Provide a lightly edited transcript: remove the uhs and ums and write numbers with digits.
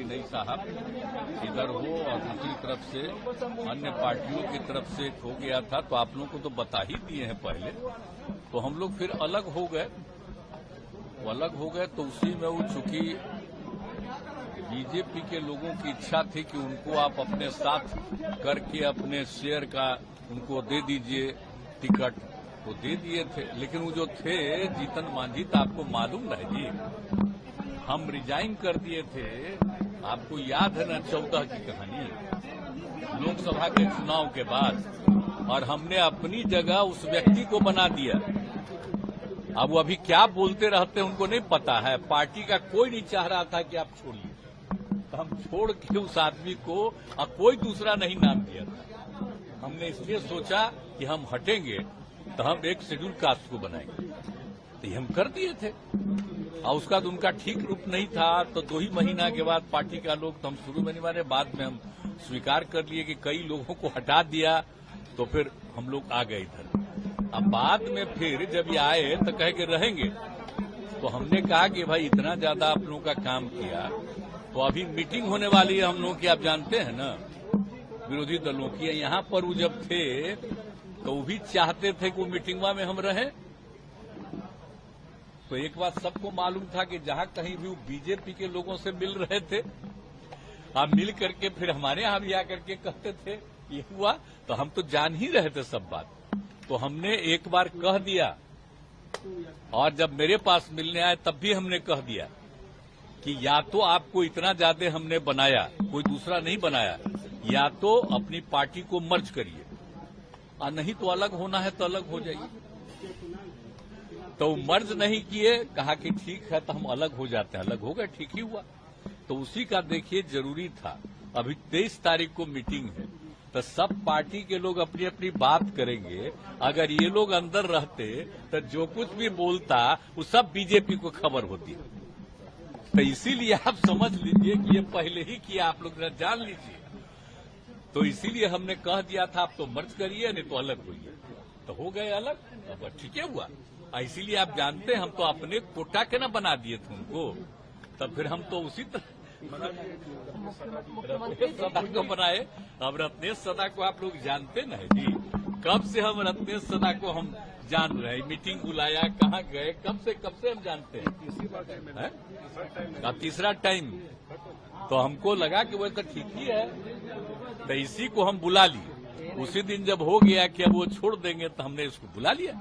नहीं साहब इधर हो और दूसरी तरफ से अन्य पार्टियों की तरफ से हो गया था, तो आप लोगों को तो बता ही दिए हैं पहले। तो हम लोग फिर अलग हो गए, तो उसी में वो चूंकि बीजेपी के लोगों की इच्छा थी कि उनको आप अपने साथ करके अपने शेयर का उनको दे दीजिए टिकट, तो दे दिए थे। लेकिन वो जो थे जीतन मांझी, तो आपको मालूम है जी, हम रिजाइन कर दिए थे। आपको याद है ना 14 की कहानी, लोकसभा के चुनाव के बाद, और हमने अपनी जगह उस व्यक्ति को बना दिया। अब वो अभी क्या बोलते रहते हैं उनको नहीं पता है। पार्टी का कोई नहीं चाह रहा था कि आप छोड़िए, तो हम छोड़ के उस आदमी को और कोई दूसरा नहीं नाम दिया था। हमने इसलिए सोचा कि हम हटेंगे तो हम एक शेड्यूल कास्ट को बनाएंगे, तो ये हम कर दिए थे। और उसका तो उनका ठीक रूप नहीं था, तो 2 ही महीना के बाद पार्टी का लोग, तो हम शुरू में नहीं माने, बाद में हम स्वीकार कर लिए कि कई लोगों को हटा दिया, तो फिर हम लोग आ गए इधर। अब बाद में फिर जब ये आए तो कहे कि रहेंगे, तो हमने कहा कि भाई इतना ज्यादा आप लोगों का काम किया, तो अभी मीटिंग होने वाली है हम लोगों की, आप जानते हैं ना, विरोधी दलों की। यहाँ पर वो जब थे तो वो भी चाहते थे कि वो मीटिंगवा में हम रहें। तो एक बात सबको मालूम था कि जहां कहीं भी वो बीजेपी के लोगों से मिल रहे थे, आप मिल करके फिर हमारे यहां भी आकर के कहते थे ये हुआ, तो हम तो जान ही रहे थे सब बात। तो हमने एक बार कह दिया, और जब मेरे पास मिलने आए तब भी हमने कह दिया कि या तो आपको इतना ज्यादा हमने बनाया, कोई दूसरा नहीं बनाया, या तो अपनी पार्टी को मर्ज करिए, और नहीं तो अलग होना है तो अलग हो जाइए। तो मर्ज नहीं किए, कहा कि ठीक है तो हम अलग हो जाते हैं, अलग हो गए, ठीक ही हुआ। तो उसी का देखिए जरूरी था। अभी 23 तारीख को मीटिंग है, तो सब पार्टी के लोग अपनी अपनी बात करेंगे। अगर ये लोग अंदर रहते तो जो कुछ भी बोलता वो सब बीजेपी को खबर होती। तो इसीलिए आप समझ लीजिए कि ये पहले ही किया, आप लोग जान लीजिए। तो इसीलिए हमने कह दिया था आप तो मर्ज करिए, नहीं तो अलग होइए, तो हो गए अलग। अब ठीक है हुआ। इसीलिए आप जानते हैं हम तो अपने कोटा के ना बना दिए थे उनको, तब फिर हम तो उसी तरह रत्नेश सदा को बनाए। अब रत्नेश सदा को आप लोग जानते ना जी, कब से हम रत्नेश सदा को हम जान रहे हैं। मीटिंग बुलाया, कहाँ गए, कब से हम जानते हैं। तीसरा टाइम तो हमको लगा कि वो तो ठीक ही है, तो इसी को हम बुला लिए। उसी दिन जब हो गया कि अब वो छोड़ देंगे तो हमने इसको बुला लिया।